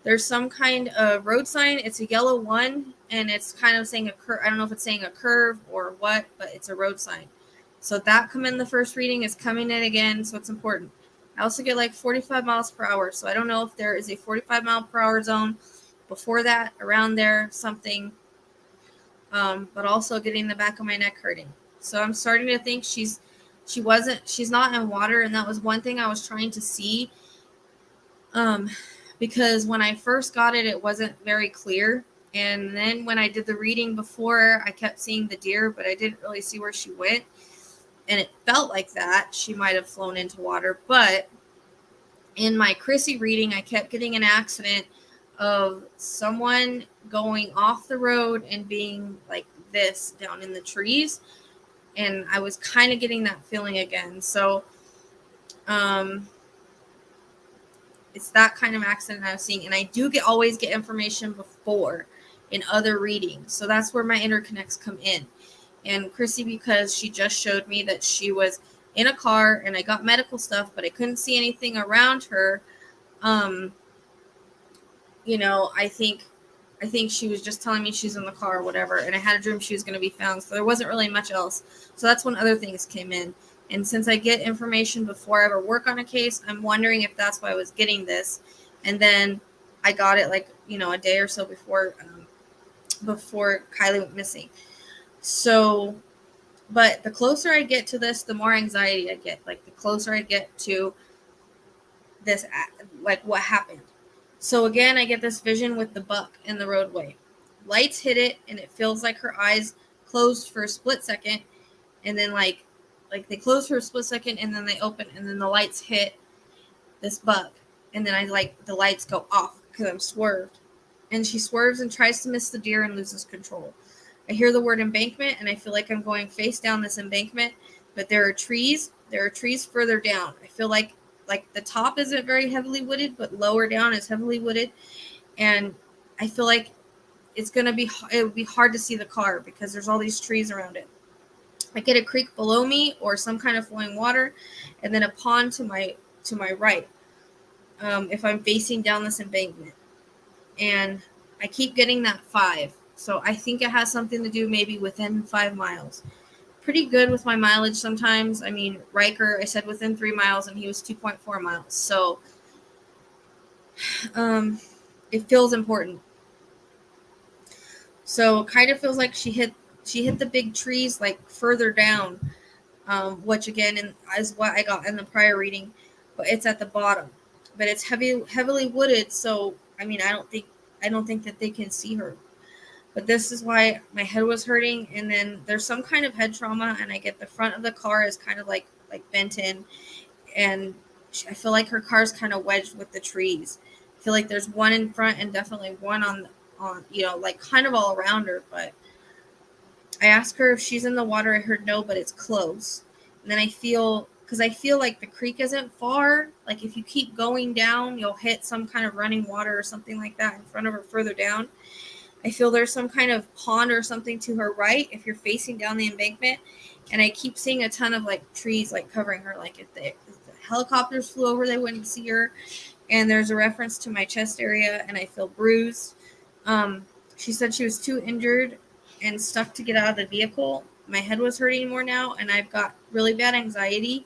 there's some kind of road sign. It's a yellow one, and it's kind of saying a curve. I don't know if it's saying a curve or what, but it's a road sign. So that come in the first reading is coming in again, so it's important. I also get like 45 miles per hour, so I don't know if there is a 45 mile per hour zone before that, around there, something. But also getting the back of my neck hurting. So I'm starting to think she's not in water, and that was one thing I was trying to see. Because when I first got it, it wasn't very clear. And then when I did the reading before, I kept seeing the deer, but I didn't really see where she went. And it felt like that she might have flown into water. But in my Chrissy reading, I kept getting an accident of someone going off the road and being like this down in the trees. And I was kind of getting that feeling again. So, it's that kind of accident I was seeing. And I do always get information before in other readings. So that's where my interconnects come in. And Chrissy, because she just showed me that she was in a car and I got medical stuff, but I couldn't see anything around her. I think she was just telling me she's in the car or whatever. And I had a dream she was going to be found. So there wasn't really much else. So that's when other things came in. And since I get information before I ever work on a case, I'm wondering if that's why I was getting this. And then I got it like, a day or so before Kylie went missing. So, but the closer I get to this, the more anxiety I get. Like the closer I get to this, like what happened. So again, I get this vision with the buck in the roadway. Lights hit it, and it feels like her eyes closed for a split second, and then like they close for a split second, and then they open, and then the lights hit this buck, and then the lights go off because I'm swerved. And she swerves and tries to miss the deer and loses control. I hear the word embankment, and I feel like I'm going face down this embankment, but there are trees further down. I feel like the top isn't very heavily wooded, but lower down is heavily wooded, and I feel like it would be hard to see the car because there's all these trees around it. I get a creek below me or some kind of flowing water, and then a pond to my right, if I'm facing down this embankment. And I keep getting that 5. So I think it has something to do maybe within 5 miles. Pretty good with my mileage sometimes. I mean, Riker, I said within 3 miles, and he was 2.4 miles. So it feels important. So it kind of feels like she hit the big trees like further down, which again is what I got in the prior reading, but it's at the bottom. But it's heavily wooded, so I mean I don't think that they can see her. But this is why my head was hurting, and then there's some kind of head trauma, and I get the front of the car is kind of like bent in, and I feel like her car's kind of wedged with the trees. I feel like there's one in front and definitely one on like kind of all around her. But I asked her if she's in the water. I heard no, but it's close. And then I feel like the creek isn't far. Like if you keep going down, you'll hit some kind of running water or something like that in front of her further down. I feel there's some kind of pond or something to her right if you're facing down the embankment. And I keep seeing a ton of like trees like covering her. Like if the helicopters flew over, they wouldn't see her. And there's a reference to my chest area, and I feel bruised. She said she was too injured and stuck to get out of the vehicle. My head was hurting more now, and I've got really bad anxiety.